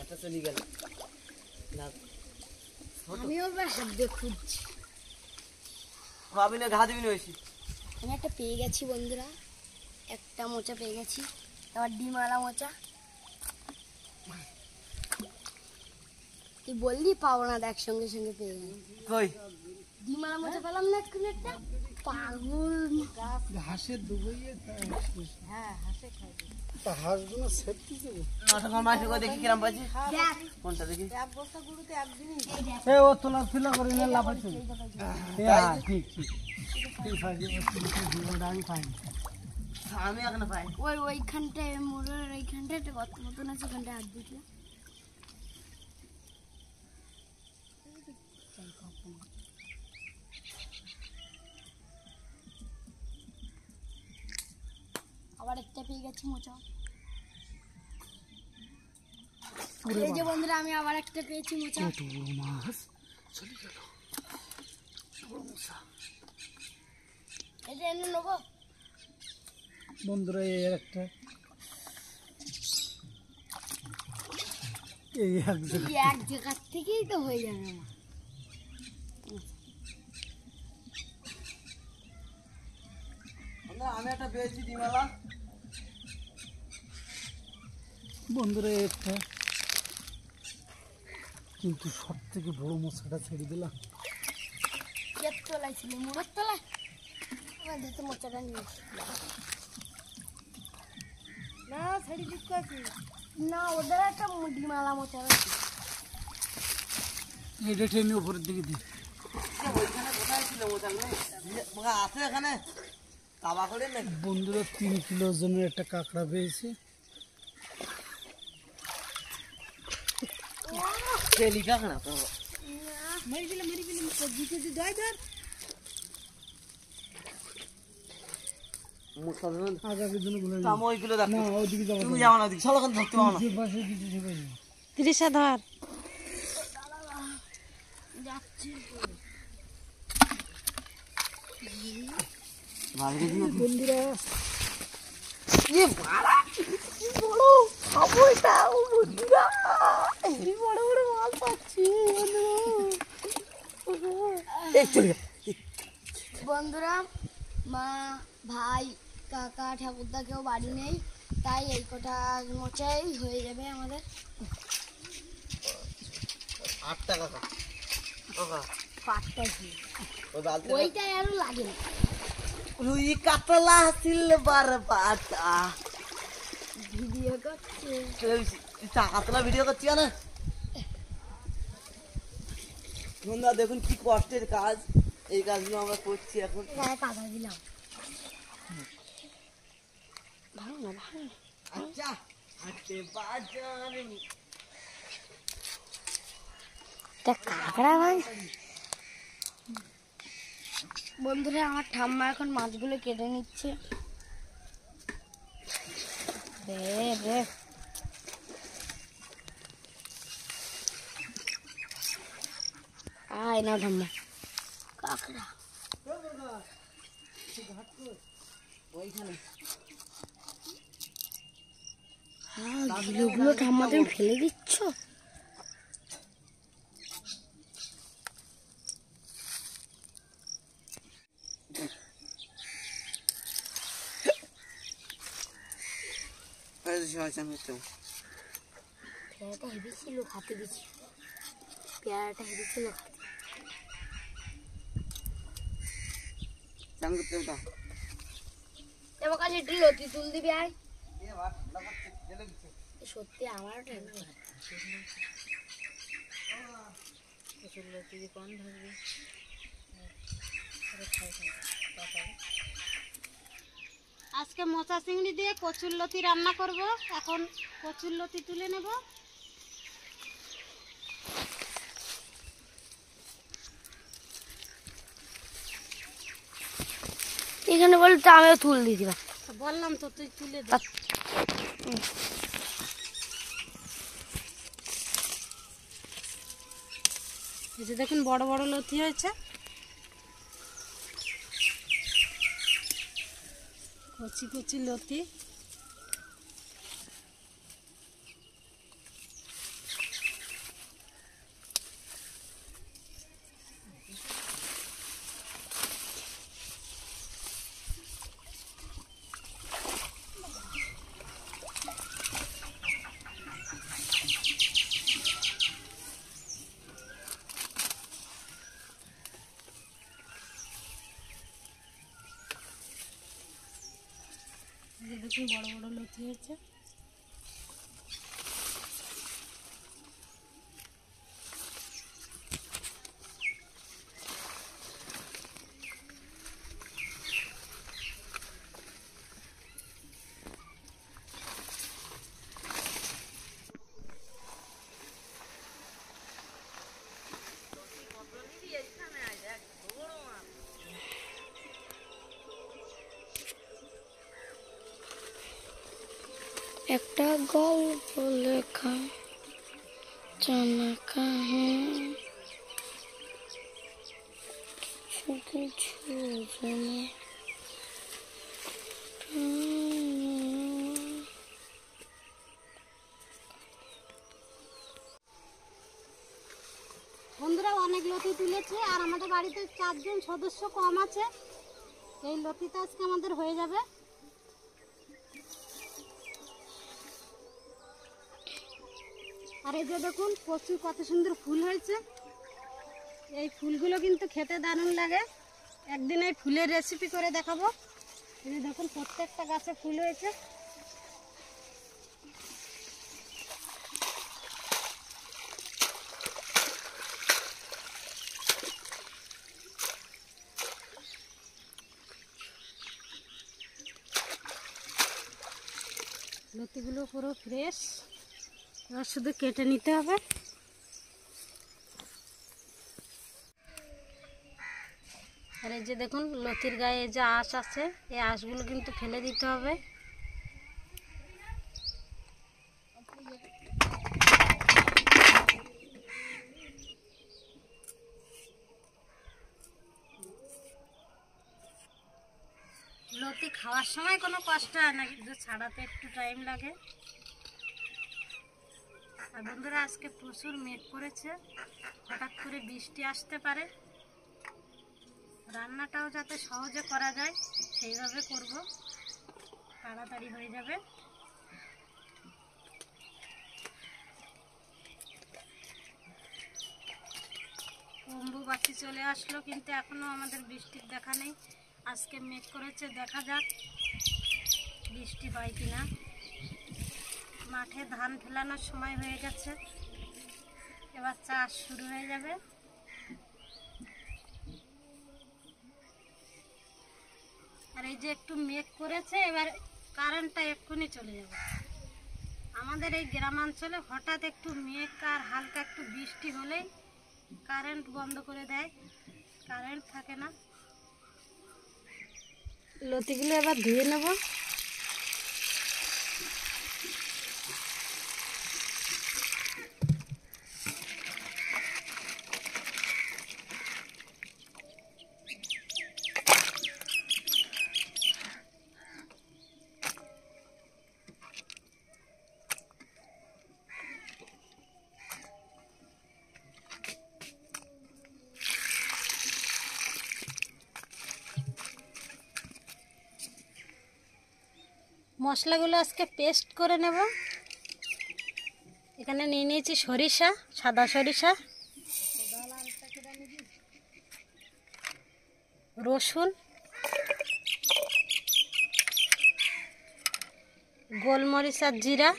একটা চলে গেল আমিও হাত দিয়ে খুঁজছি ভাবি না ঘা দিবি না বেশি আমি একটা পেয়ে গেছি বন্ধুরা একটা মোচা পেয়ে গেছি আবার ডিমওয়ালা মোচা তুই বললি পাবো না দেখ সঙ্গে সঙ্গে পেয়ে গেল কই ডিমওয়ালা মোচা পেলাম না একটু একটা পাগল হাঁসের দুবইয়ে হ্যাঁ হাসে খাইবে তা হাঁসগুলো সেফটি যাবে নটা খান মাসে করে দেখি কিরম পাচ্ছি দেখ কোনটা দেখি এক বস্তা গুঁড়োতে একদিনই এ ও তোলা ফিলা করে নিয়ে লাফাচ্ছে হ্যাঁ ঠিক ঠিক ঠিক আছে জীবনটা আমি পাইনি আমি এখনো পাই ওইখানটায় মোড়ের ওইখানটায় একটা গর্ত মতন আছে ওখানটায় হাত দিতে আবার একটা পেয়ে গেছি মোচা এই যে বন্ধুরা আমি আবার একটা পেয়েছি মোচা মাছ চলে গেল এটা এনে নেবো বন্ধুরা এর একটা এই এক জায়গা এই এক জায়গার থেকেই তো হয়ে যাবে আমার আমি একটা পেয়েছি ডিমালা বন্ধুরা একটা কিন্তু সব থেকে বড় মশাটা ছেড়ে দিলাম কেপ তলায় ছিল মোড়ের তলায় আমার দিতে মোচাটা নিয়ে না ছেড়ে দিতে আছে না ওদের একটা ডিমালা মোচা আছে এটা টেনে উপরের দিকে দিই ওইখানে কোথায় ছিল মোটাগুলো আছে এখানে কাবা করে নাকি বন্ধুরা 3 কিলো ওজনের একটা কাঁকড়া পেয়েছি তেলি কাঁকড়া তো মেরে দিলে জিতে দি দই ধর মোটা ধরুন আগামী দিনে বলে আমি ওইগুলো দেখ না ওইদিকে যাবো তুমি যাও না ওদিকে চলো ধরতে পারো না যে পাশে কিছু ছেড়ে যাবো 30 ধর যাচ্ছি বাইরে দিয়ে বন্ধুরা এ বাড়া কি বড় খাবো এটা ও বন্ধুরা এই বড় বড় মাল পাচ্ছি এই চলে যা বন্ধুরা মা ভাই কাকা ঠাকুরদা কেউ বাড়ি নেই তাই এই কটা মোচাই হয়ে যাবে আমাদের 8 টাকা কাকা পাটটা ও ডালতে ওইটাই আরো লাগে না রুই কাতলা সিলভার বাটা ভিডিও করছে কাতলা ভিডিও করছি না বন্ধুরা দেখুন কি কষ্টের কাজ এই কাজগুলো আমরা করছি এখন গায়ে কাদা দিলাম ভালো না ভালো না আচ্ছা হাটে বাজারে কাঁকড়া ভাই বন্ধুরা আমার ঠাম্মা এখন মাছগুলো কেটে নিচ্ছে রে আয় না ঠাম্মা কাঁকড়া গিলোগুলো ঠাম্মা তুমি ফেলে দিচ্ছ পেয়ারাটা হেভি ছিল খাতে দিচ্ছি পেয়ারাটা হেভি ছিল খাতে এবার কাছে একটু লতি তুল দিবি আয় সত্যি আমারও ঠান্ডা লতি কম ধরবি আজকে মোচা চিংড়ি দিয়ে কচুরলতি রান্না করব এখন কচুরলতি তুলে নেব এখানে বলতে আমিও তুল দিয়ে দিবা বললাম তো তুই তুলে দে এই যে দেখুন বড় বড় লতি হয়েছে কচি কচি লতি দেখুন বড় বড় লতি হয়েছে। একটা গল্প লেখা জানা কাহিনী কিছু জানা বন্ধুরা অনেক লতি তুলেছে আর আমাদের বাড়িতে 4 জন সদস্য কম আছে। এই লতিটা আজকে আমাদের হয়ে যাবে। আর এই যে দেখুন প্রচুর কত সুন্দর ফুল হয়েছে। এই ফুলগুলো কিন্তু খেতে দারুণ লাগে। একদিন এই ফুলের রেসিপি করে দেখাবো। এই যে দেখুন প্রত্যেকটা গাছে ফুল হয়েছে। লতিগুলো পুরো ফ্রেশ, এবার শুধু কেটে নিতে হবে। আর এই যে দেখুন লতির গায়ে যে আঁশ আছে, এই আঁশগুলো কিন্তু ফেলে দিতে হবে। লতি খাওয়ার সময় কোনো কষ্ট হয় না, কিন্তু ছাড়াতে একটু টাইম লাগে। আর বন্ধুরা আজকে প্রচুর মেঘ করেছে, হঠাৎ করে বৃষ্টি আসতে পারে। রান্নাটাও যাতে সহজে করা যায় সেইভাবে করব, তাড়াতাড়ি হয়ে যাবে। অম্বুবাচী চলে আসলো, কিন্তু এখনো আমাদের বৃষ্টির দেখা নেই। আজকে মেঘ করেছে, দেখা যাক বৃষ্টি হয় কিনা। মাঠে ধান ফেলানোর সময় হয়ে গেছে, এবার চাষ শুরু হয়ে যাবে। আর এই যে একটু মেঘ করেছে, এবার কারেন্টটা এক্ষুনি চলে যাবে। আমাদের এই গ্রামাঞ্চলে হঠাৎ একটু মেঘ আর হালকা একটু বৃষ্টি হলেই কারেন্ট বন্ধ করে দেয়, কারেন্ট থাকে না। লতিগুলো এবার ধুয়ে নেব। মশলাগুলো আজকে পেস্ট করে নেব। এখানে নিয়ে নিয়েছি সরিষা, সাদা সরিষা, রসুন, গোলমরিচ আর জিরা,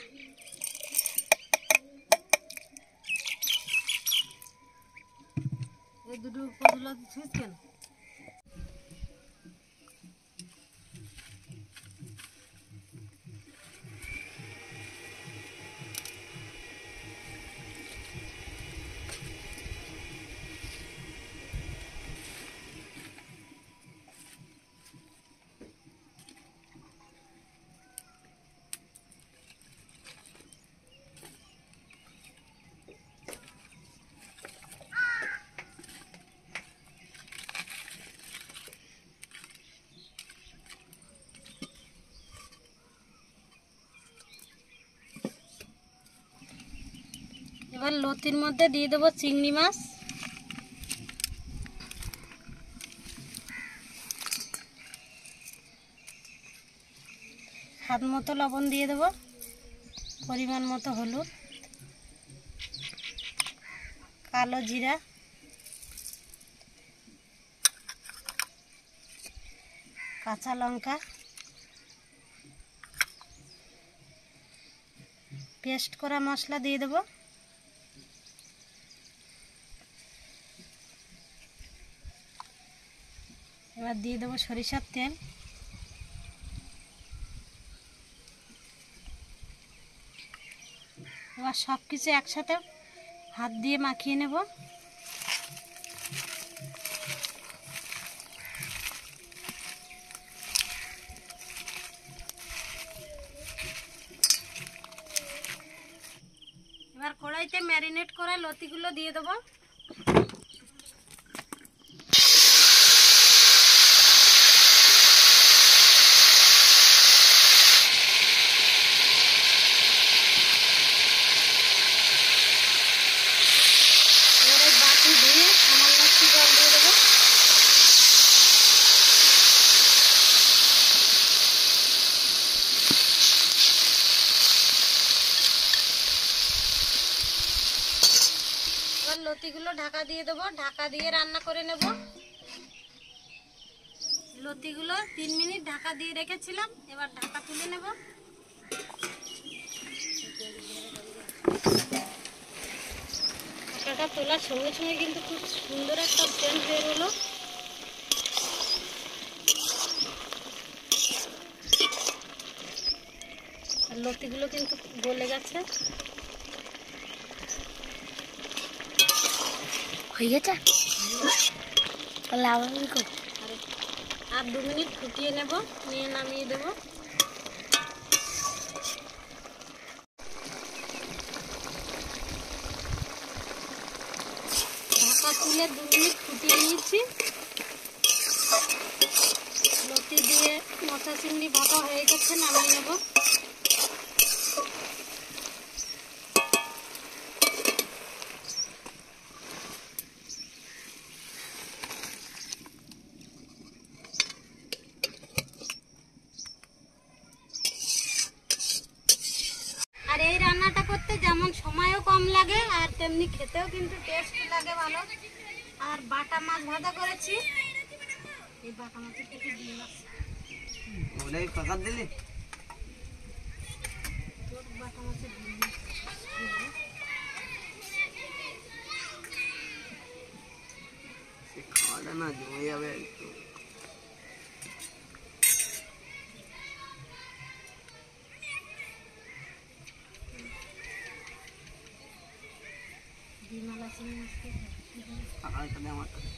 এই দুটো উপজেলা দিচ্ছেন। এবার লতির মধ্যে দিয়ে দেবো চিংড়ি মাছ, হাত মতো লবণ দিয়ে দেবো, পরিমাণ মতো হলুদ, কালো জিরা, কাঁচা লঙ্কা, পেস্ট করা মশলা দিয়ে দেবো। এবার দিয়ে দেবো সরিষার তেল। এবার সব কিছু একসাথে হাত দিয়ে মাখিয়ে নেব। এবার কড়াইতে ম্যারিনেট করা লতিগুলো দিয়ে দেবো। লতিগুলো ঢাকা দিয়ে দেবো, ঢাকা দিয়ে রান্না করে নেব। লতিগুলো 3 মিনিট ঢাকা দিয়ে রেখেছিলাম, এবার ঢাকা তুলে নেব। ঢাকাটা তোলার সঙ্গে সঙ্গে কিন্তু খুব সুন্দর একটা সেন্ট বের হলো। লতিগুলো কিন্তু গলে গেছে। হয়ে গেছে, তাহলে আবার আর 2 মিনিট ফুটিয়ে নেব, নিয়ে নামিয়ে দেব। ঢাকা তুলে 2 মিনিট ফুটিয়ে নিয়েছি। লতি দিয়ে মোচা চিংড়ি ভাপা হয়ে গেছে, নামিয়ে নেব। আর এই রান্নাটা করতে যেমন সময়ও কম লাগে আর তেমনি খেতেও কিন্তু টেস্ট লাগে ভালো। আর বাটা মাছ ভাজা করেছি, এই বাটা মাছের থেকে ডিম আছে। ওটাই পাকা দিলি বাটা মাছের ডিম খাওয়াটা না জমে যাবে একটু। ডিমালা চিংড়ি মাছ টাকাটা দে আমার কাছে।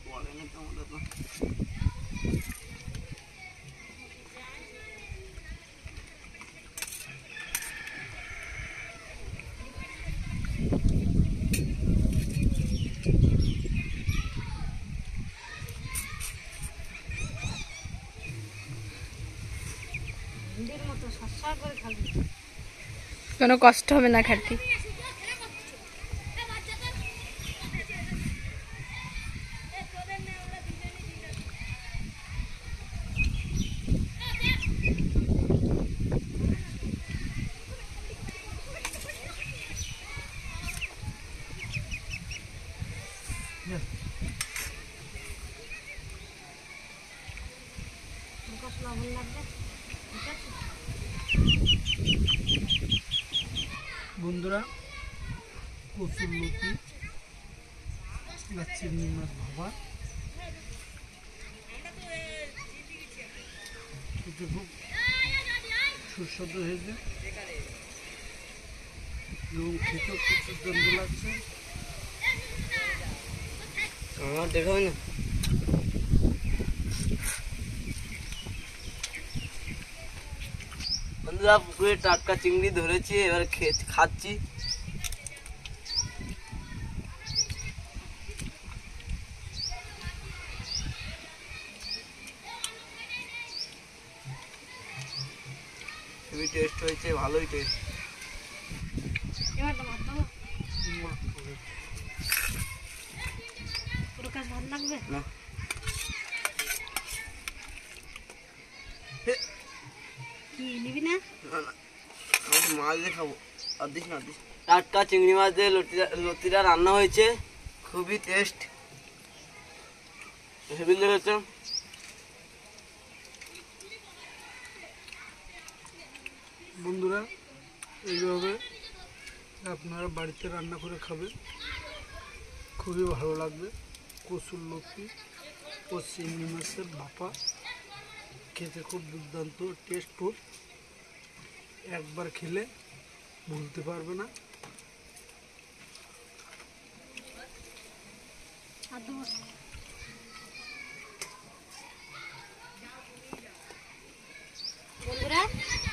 বলেনি তো আমাদের তো। ভিন্ডির মতো সস্তা করে খাবি, কোনো কষ্ট হবে না খেতে। লবণ লাগবে, ঠিক আছে। বন্ধুরা, কচুর লতি বা চিংড়ি মাছ ভাপা খেতে খুব সুস্বাদু হয়েছে এবং খেতেও খুব সুগন্ধ লাগছে। আমার দেখাবে না। বন্ধুরা, পুকুরে টাটকা চিংড়ি ধরেছি, এবার খাচ্ছি। খুবই টেস্ট হয়েছে, ভালোই টেস্ট। এবার তোমার দেবো, পুরো কাজ ভালো লাগবে না দিবি না? না না আমি মাছ দিয়ে খাবো, আর দিস না দিস। টাটকা চিংড়ি মাছ দিয়ে লতিটা রান্না হয়েছে, খুবই টেস্ট। হেভি লেগেছে। বন্ধুরা এইভাবে আপনারা বাড়িতে রান্না করে খাবেন, খুবই ভালো লাগবে। কচুর লতি ও চিংড়ি মাছের ভাপা খেতে খুব দুর্দান্ত টেস্টফুল, একবার খেলে ভুলতে পারবে না। বন্ধুরা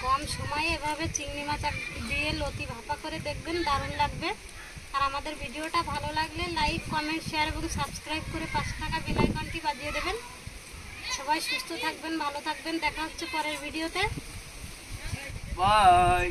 কম সময়ে এভাবে চিংড়ি মাছ দিয়ে লতি ভাপা করে দেখবেন, দারুণ লাগবে। আর আমাদের ভিডিওটা ভালো লাগলে লাইক, কমেন্ট, শেয়ার এবং সাবস্ক্রাইব করে পাশে থাকা বেল আইকনটি বাজিয়ে দেবেন। সবাই সুস্থ থাকবেন, ভালো থাকবেন, দেখা হচ্ছে পরের ভিডিওতে। বাই।